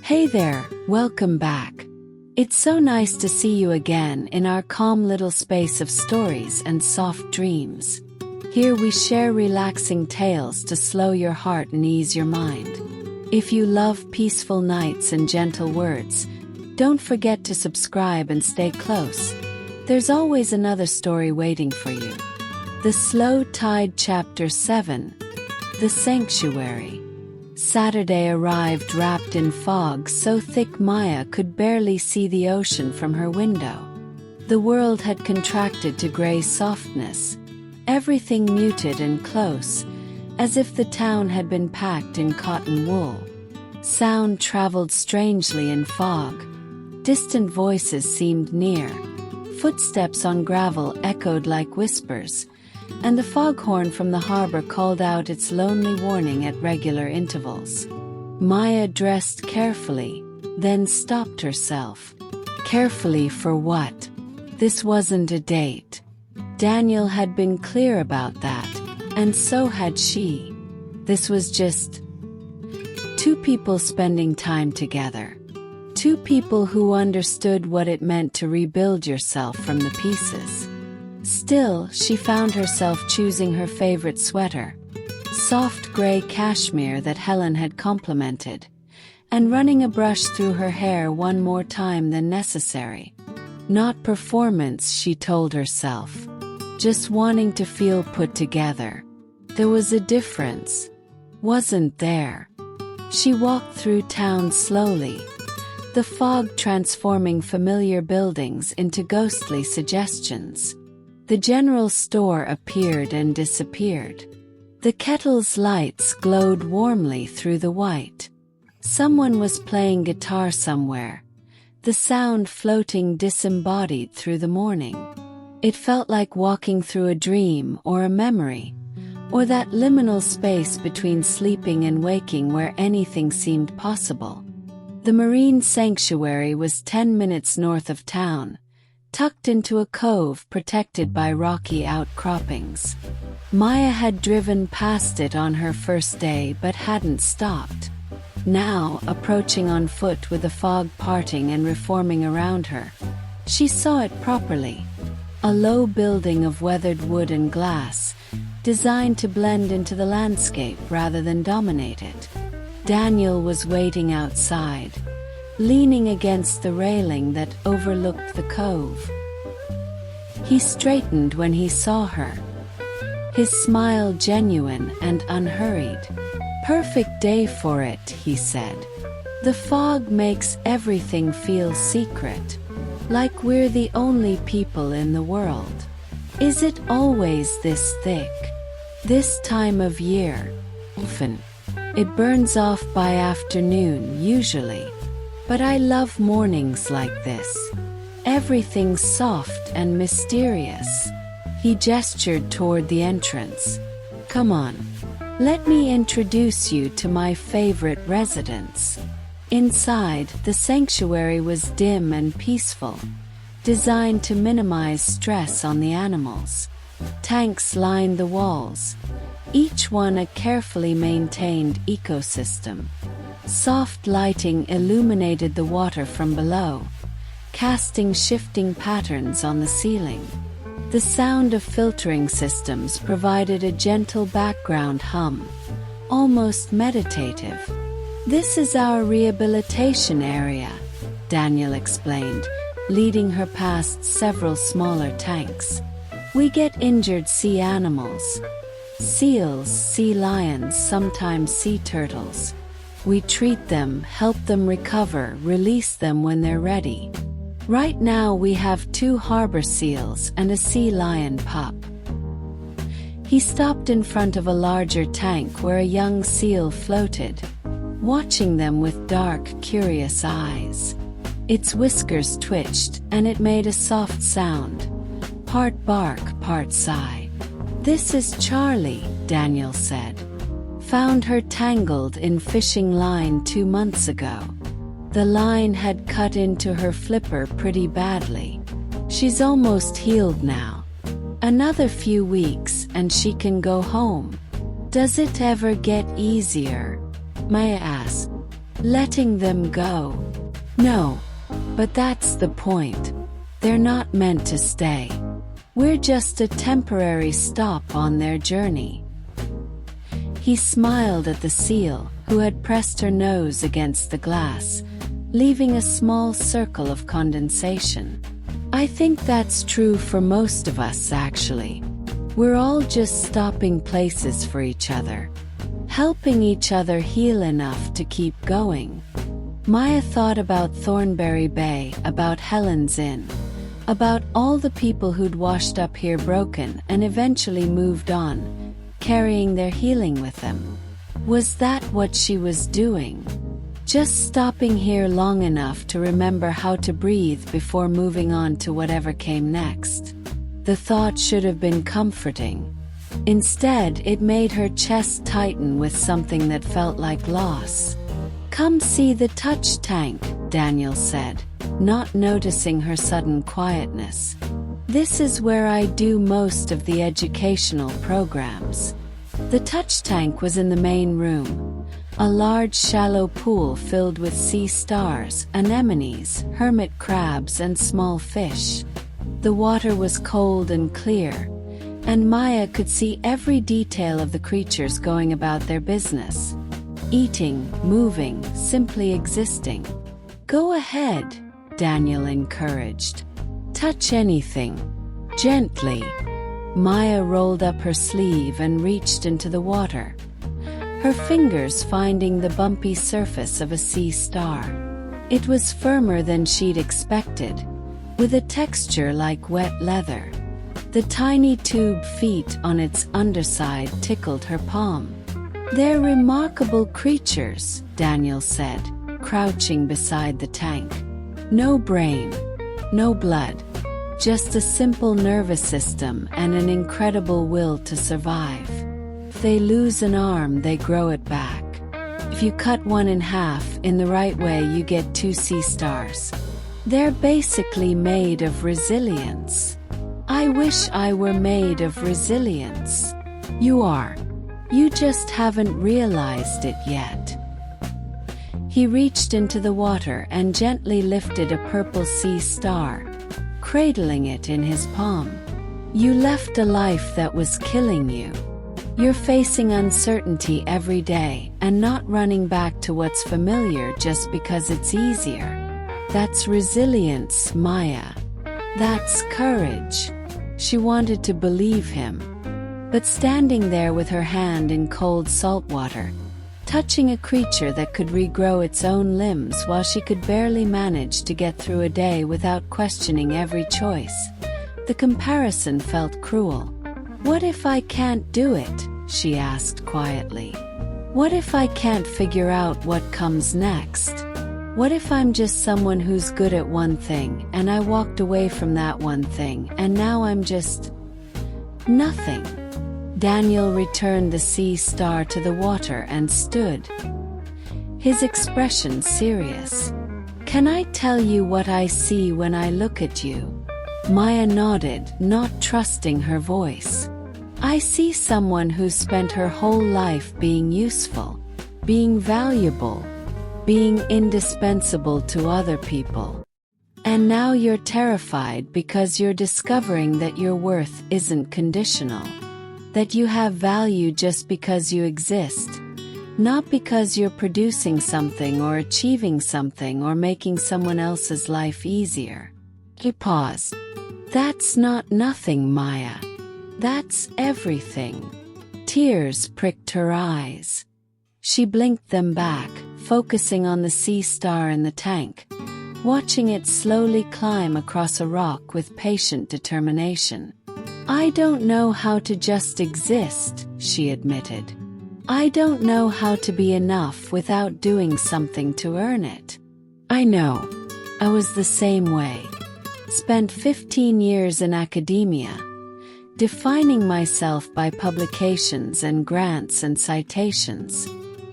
Hey there, welcome back. It's so nice to see you again in our calm little space of stories and soft dreams. Here we share relaxing tales to slow your heart and ease your mind. If you love peaceful nights and gentle words, don't forget to subscribe and stay close. There's always another story waiting for you. The Slow Tide Chapter 7. The Sanctuary. Saturday arrived wrapped in fog so thick Maya could barely see the ocean from her window. The world had contracted to gray softness, everything muted and close, as if the town had been packed in cotton wool. Sound traveled strangely in fog. Distant voices seemed near. Footsteps on gravel echoed like whispers, and the foghorn from the harbor called out its lonely warning at regular intervals. Maya dressed carefully, then stopped herself. Carefully for what? This wasn't a date. Daniel had been clear about that, and so had she. This was just two people spending time together. Two people who understood what it meant to rebuild yourself from the pieces. Still, she found herself choosing her favorite sweater, soft gray cashmere that Helen had complimented, and running a brush through her hair one more time than necessary. Not performance, she told herself. Just wanting to feel put together. There was a difference, wasn't there? She walked through town slowly, the fog transforming familiar buildings into ghostly suggestions. The general store appeared and disappeared. The kettle's lights glowed warmly through the white. Someone was playing guitar somewhere, the sound floating disembodied through the morning. It felt like walking through a dream or a memory, or that liminal space between sleeping and waking where anything seemed possible. The marine sanctuary was 10 minutes north of town, tucked into a cove protected by rocky outcroppings. Maya had driven past it on her first day but hadn't stopped. Now, approaching on foot with the fog parting and reforming around her, she saw it properly. A low building of weathered wood and glass, designed to blend into the landscape rather than dominate it. Daniel was waiting outside, leaning against the railing that overlooked the cove. He straightened when he saw her, his smile genuine and unhurried. "Perfect day for it," he said. "The fog makes everything feel secret, like we're the only people in the world. Is it always this thick? This time of year?" "Often. It burns off by afternoon, usually. But I love mornings like this. Everything's soft and mysterious." He gestured toward the entrance. "Come on. Let me introduce you to my favorite residence." Inside, the sanctuary was dim and peaceful, designed to minimize stress on the animals. Tanks lined the walls, each one a carefully maintained ecosystem. Soft lighting illuminated the water from below, casting shifting patterns on the ceiling. The sound of filtering systems provided a gentle background hum, almost meditative. "This is our rehabilitation area," Daniel explained, leading her past several smaller tanks. "We get injured sea animals. Seals, sea lions, sometimes sea turtles. We treat them, help them recover, release them when they're ready. Right now we have 2 harbor seals and a sea lion pup." He stopped in front of a larger tank where a young seal floated, watching them with dark, curious eyes. Its whiskers twitched, and it made a soft sound, part bark, part sigh. "This is Charlie," Daniel said. "Found her tangled in fishing line 2 months ago. The line had cut into her flipper pretty badly. She's almost healed now. Another few weeks and she can go home." "Does it ever get easier?" Maya asked. letting them go. No, but that's the point. They're not meant to stay. We're just a temporary stop on their journey. He smiled at the seal, who had pressed her nose against the glass, leaving a small circle of condensation. I think that's true for most of us, actually. We're all just stopping places for each other, helping each other heal enough to keep going. Maya thought about Thornberry Bay, about Helen's Inn, about all the people who'd washed up here broken and eventually moved on, carrying their healing with them. Was that what she was doing? Just stopping here long enough to remember how to breathe before moving on to whatever came next. The thought should have been comforting. Instead, it made her chest tighten with something that felt like loss. "Come see the touch tank," Daniel said, not noticing her sudden quietness. "This is where I do most of the educational programs." The touch tank was in the main room, a large shallow pool filled with sea stars, anemones, hermit crabs, and small fish. The water was cold and clear, and Maya could see every detail of the creatures going about their business. Eating, moving, simply existing. "Go ahead," Daniel encouraged. "Touch anything. Gently." Maya rolled up her sleeve and reached into the water, her fingers finding the bumpy surface of a sea star. It was firmer than she'd expected, with a texture like wet leather. The tiny tube feet on its underside tickled her palm. "They're remarkable creatures," Daniel said, crouching beside the tank. "No brain, no blood, just a simple nervous system and an incredible will to survive. If they lose an arm, they grow it back. If you cut one in half in the right way, you get 2 sea stars. They're basically made of resilience." "I wish I were made of resilience." "You are. You just haven't realized it yet." He reached into the water and gently lifted a purple sea star, cradling it in his palm. "You left a life that was killing you. You're facing uncertainty every day and not running back to what's familiar just because it's easier. That's resilience, Maya. That's courage." She wanted to believe him, but standing there with her hand in cold salt water, touching a creature that could regrow its own limbs while she could barely manage to get through a day without questioning every choice, the comparison felt cruel. "What if I can't do it?" she asked quietly. "What if I can't figure out what comes next? What if I'm just someone who's good at one thing and I walked away from that one thing and now I'm just nothing?" Daniel returned the sea star to the water and stood, his expression serious. "Can I tell you what I see when I look at you?" Maya nodded, not trusting her voice. "I see someone who's spent her whole life being useful, being valuable, being indispensable to other people. And now you're terrified because you're discovering that your worth isn't conditional. That you have value just because you exist, not because you're producing something or achieving something or making someone else's life easier." He paused. "That's not nothing, Maya. That's everything." Tears pricked her eyes. She blinked them back, focusing on the sea star in the tank, watching it slowly climb across a rock with patient determination. "I don't know how to just exist," she admitted. "I don't know how to be enough without doing something to earn it." "I know. I was the same way. Spent 15 years in academia, defining myself by publications and grants and citations.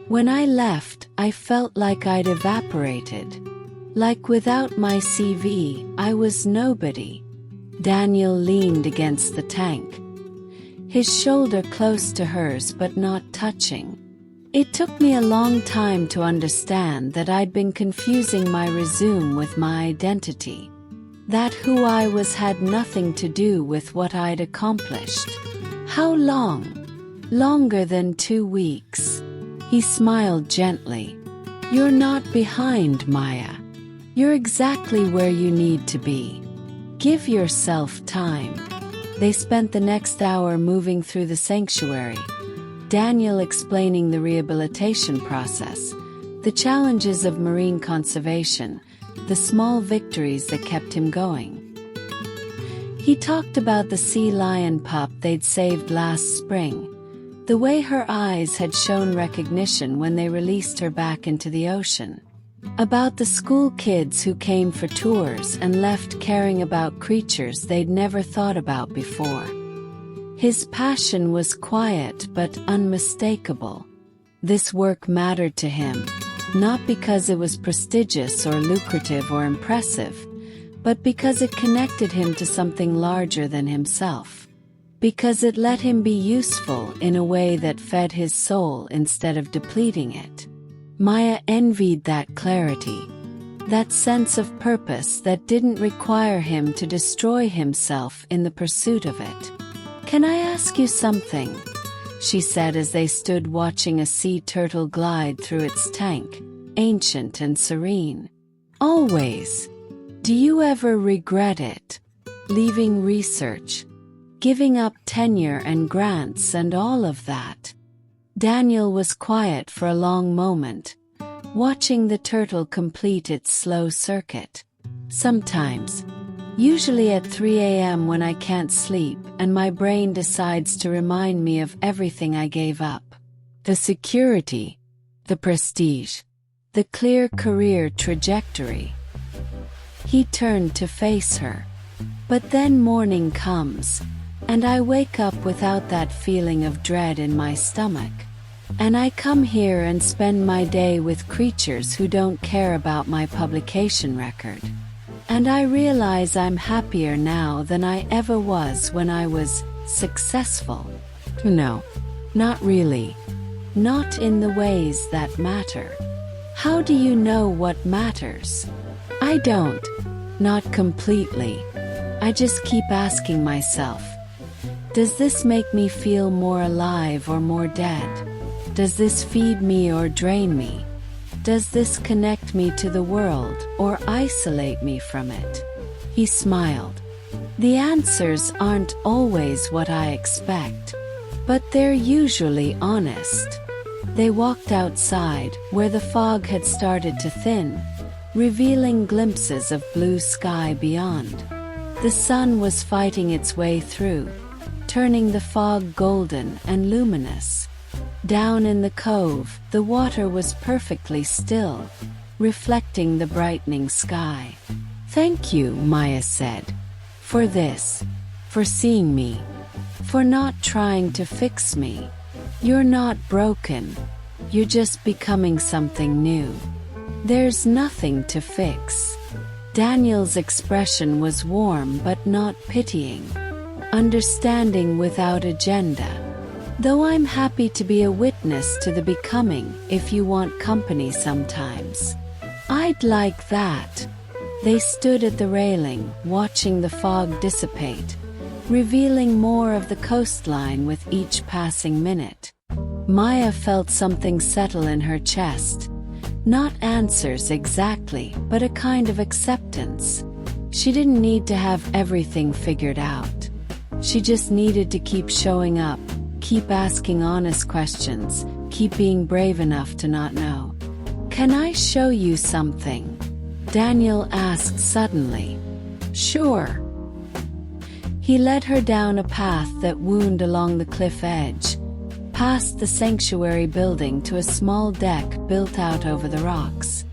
When I left, I felt like I'd evaporated. Like without my CV, I was nobody." Daniel leaned against the tank, his shoulder close to hers but not touching. It took me a long time to understand that I'd been confusing my resume with my identity. That who I was had nothing to do with what I'd accomplished. How long? Longer than 2 weeks. He smiled gently. You're not behind, Maya. You're exactly where you need to be. Give yourself time. They spent the next hour moving through the sanctuary, Daniel explaining the rehabilitation process, the challenges of marine conservation, the small victories that kept him going. He talked about the sea lion pup they'd saved last spring, the way her eyes had shown recognition when they released her back into the ocean. About the school kids who came for tours and left caring about creatures they'd never thought about before. His passion was quiet but unmistakable. This work mattered to him, not because it was prestigious or lucrative or impressive, but because it connected him to something larger than himself. Because it let him be useful in a way that fed his soul instead of depleting it. Maya envied that clarity, that sense of purpose that didn't require him to destroy himself in the pursuit of it. "Can I ask you something?" she said as they stood watching a sea turtle glide through its tank, ancient and serene. "Always. Do you ever regret it? Leaving research? Giving up tenure and grants and all of that?" Daniel was quiet for a long moment, watching the turtle complete its slow circuit. "Sometimes. Usually at 3 a.m. when I can't sleep and my brain decides to remind me of everything I gave up. The security, the prestige, the clear career trajectory." He turned to face her. "But then morning comes, and I wake up without that feeling of dread in my stomach. And I come here and spend my day with creatures who don't care about my publication record. And I realize I'm happier now than I ever was when I was successful." "No, not really. Not in the ways that matter." "How do you know what matters?" "I don't. Not completely. I just keep asking myself, does this make me feel more alive or more dead? Does this feed me or drain me? Does this connect me to the world or isolate me from it?" He smiled. "The answers aren't always what I expect, but they're usually honest." They walked outside, where the fog had started to thin, revealing glimpses of blue sky beyond. The sun was fighting its way through, turning the fog golden and luminous. Down in the cove, the water was perfectly still, reflecting the brightening sky. "Thank you," Maya said, "for this, for seeing me, for not trying to fix me. You're not broken. You're just becoming something new. There's nothing to fix." Daniel's expression was warm but not pitying. Understanding without agenda. "Though I'm happy to be a witness to the becoming if you want company sometimes." "I'd like that." They stood at the railing, watching the fog dissipate, revealing more of the coastline with each passing minute. Maya felt something settle in her chest. Not answers exactly, but a kind of acceptance. She didn't need to have everything figured out. She just needed to keep showing up, keep asking honest questions, keep being brave enough to not know. "Can I show you something?" Daniel asked suddenly. "Sure." He led her down a path that wound along the cliff edge, past the sanctuary building to a small deck built out over the rocks.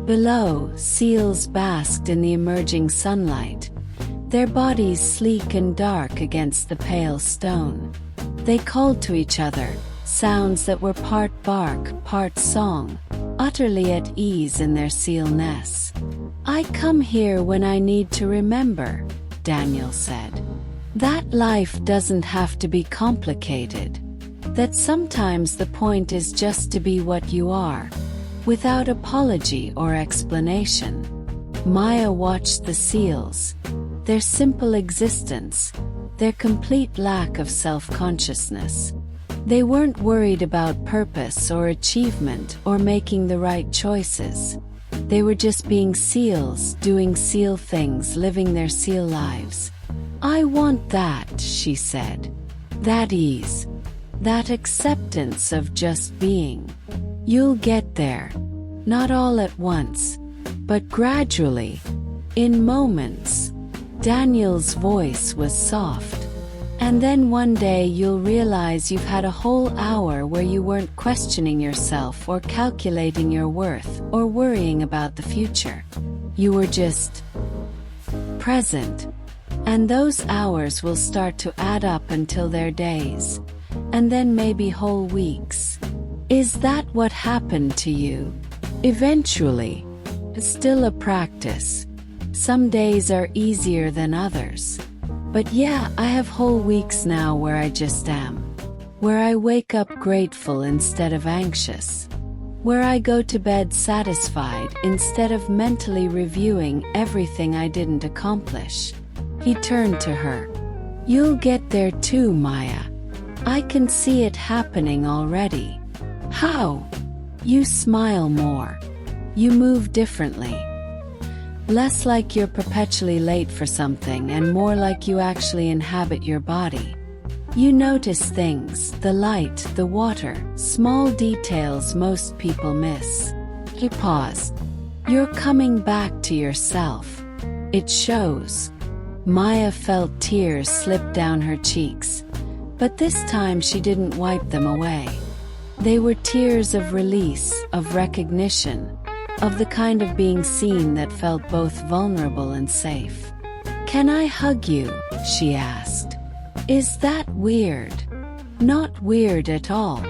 Below, seals basked in the emerging sunlight, their bodies sleek and dark against the pale stone. They called to each other, sounds that were part bark, part song, utterly at ease in their seal nests. "I come here when I need to remember," Daniel said. "That life doesn't have to be complicated. That sometimes the point is just to be what you are, without apology or explanation. Maya watched the seals, their simple existence, their complete lack of self-consciousness. They weren't worried about purpose or achievement or making the right choices. They were just being seals, doing seal things, living their seal lives. "I want that," she said. "That ease. That acceptance of just being. You'll get there. Not all at once, but gradually, in moments." Daniel's voice was soft. "And then one day you'll realize you've had a whole hour where you weren't questioning yourself or calculating your worth or worrying about the future. You were just present. And those hours will start to add up until they're days. And then maybe whole weeks. Is that what happened to you?" "Eventually. It's still a practice. Some days are easier than others. But yeah, I have whole weeks now where I just am. Where I wake up grateful instead of anxious. Where I go to bed satisfied instead of mentally reviewing everything I didn't accomplish." He turned to her. "You'll get there too, Maya. I can see it happening already." "How?" "You smile more. You move differently. Less like you're perpetually late for something and more like you actually inhabit your body. You notice things, the light, the water, small details most people miss." He paused. "You're coming back to yourself. It shows." Maya felt tears slip down her cheeks, but this time she didn't wipe them away. They were tears of release, of recognition, of the kind of being seen that felt both vulnerable and safe. "Can I hug you?" she asked. "Is that weird?" "Not weird at all."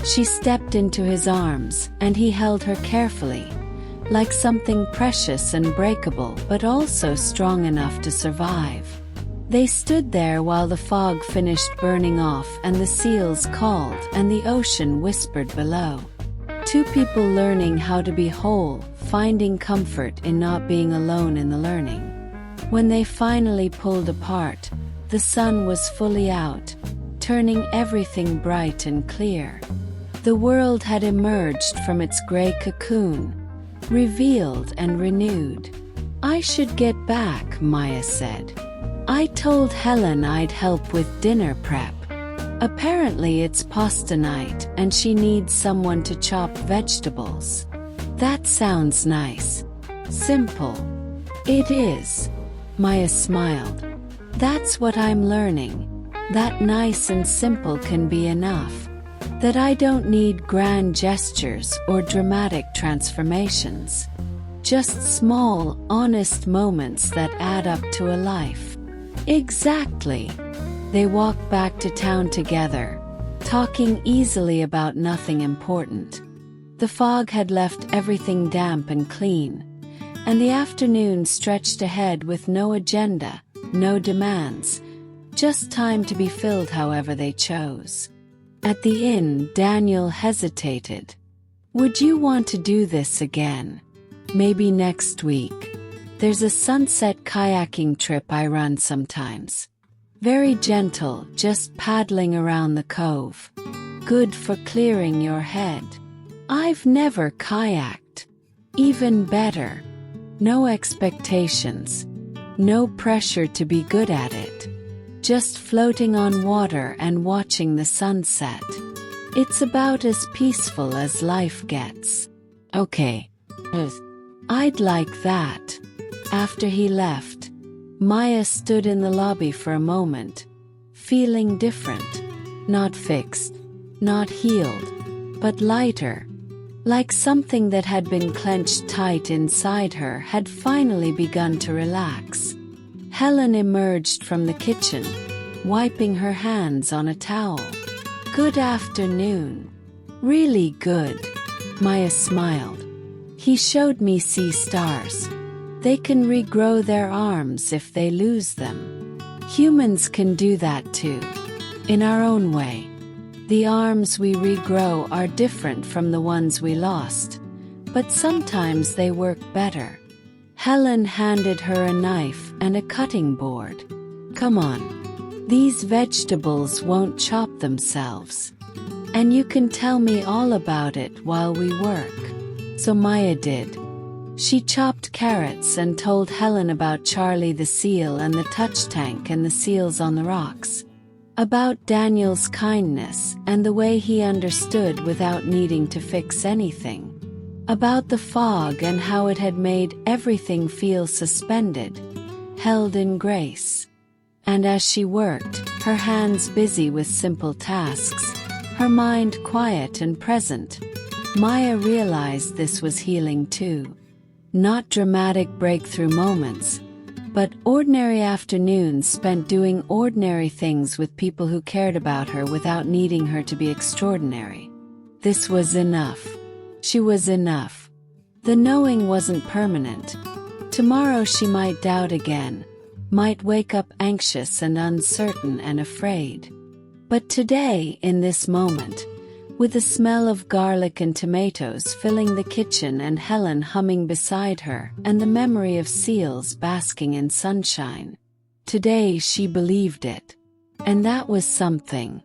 She stepped into his arms, and he held her carefully, like something precious and breakable but also strong enough to survive. They stood there while the fog finished burning off and the seals called and the ocean whispered below. Two people learning how to be whole, finding comfort in not being alone in the learning. When they finally pulled apart, the sun was fully out, turning everything bright and clear. The world had emerged from its gray cocoon, revealed and renewed. "I should get back," Maya said. "I told Helen I'd help with dinner prep. Apparently it's pasta night and she needs someone to chop vegetables." "That sounds nice. Simple." "It is." Maya smiled. "That's what I'm learning. That nice and simple can be enough. That I don't need grand gestures or dramatic transformations. Just small, honest moments that add up to a life." "Exactly." They walked back to town together, talking easily about nothing important. The fog had left everything damp and clean, and the afternoon stretched ahead with no agenda, no demands, just time to be filled however they chose. At the inn, Daniel hesitated. "Would you want to do this again? Maybe next week. There's a sunset kayaking trip I run sometimes. Very gentle, just paddling around the cove. Good for clearing your head." "I've never kayaked." "Even better. No expectations. No pressure to be good at it. Just floating on water and watching the sunset. It's about as peaceful as life gets." "Okay. I'd like that." After he left, Maya stood in the lobby for a moment, feeling different. Not fixed, not healed, but lighter. Like something that had been clenched tight inside her had finally begun to relax. Helen emerged from the kitchen, wiping her hands on a towel. "Good afternoon." "Really good." Maya smiled. "He showed me sea stars. They can regrow their arms if they lose them. Humans can do that too. In our own way. The arms we regrow are different from the ones we lost, but sometimes they work better. Helen handed her a knife and a cutting board. Come on. These vegetables won't chop themselves. And you can tell me all about it while we work. So Maya did. She chopped carrots and told Helen about Charlie the seal and the touch tank and the seals on the rocks. About Daniel's kindness and the way he understood without needing to fix anything. About the fog and how it had made everything feel suspended, held in grace. And as she worked, her hands busy with simple tasks, her mind quiet and present, Maya realized this was healing too. Not dramatic breakthrough moments, but ordinary afternoons spent doing ordinary things with people who cared about her without needing her to be extraordinary. This was enough. She was enough. The knowing wasn't permanent. Tomorrow she might doubt again, might wake up anxious and uncertain and afraid. But today, in this moment, with the smell of garlic and tomatoes filling the kitchen and Helen humming beside her and the memory of seals basking in sunshine, today she believed it. And that was something.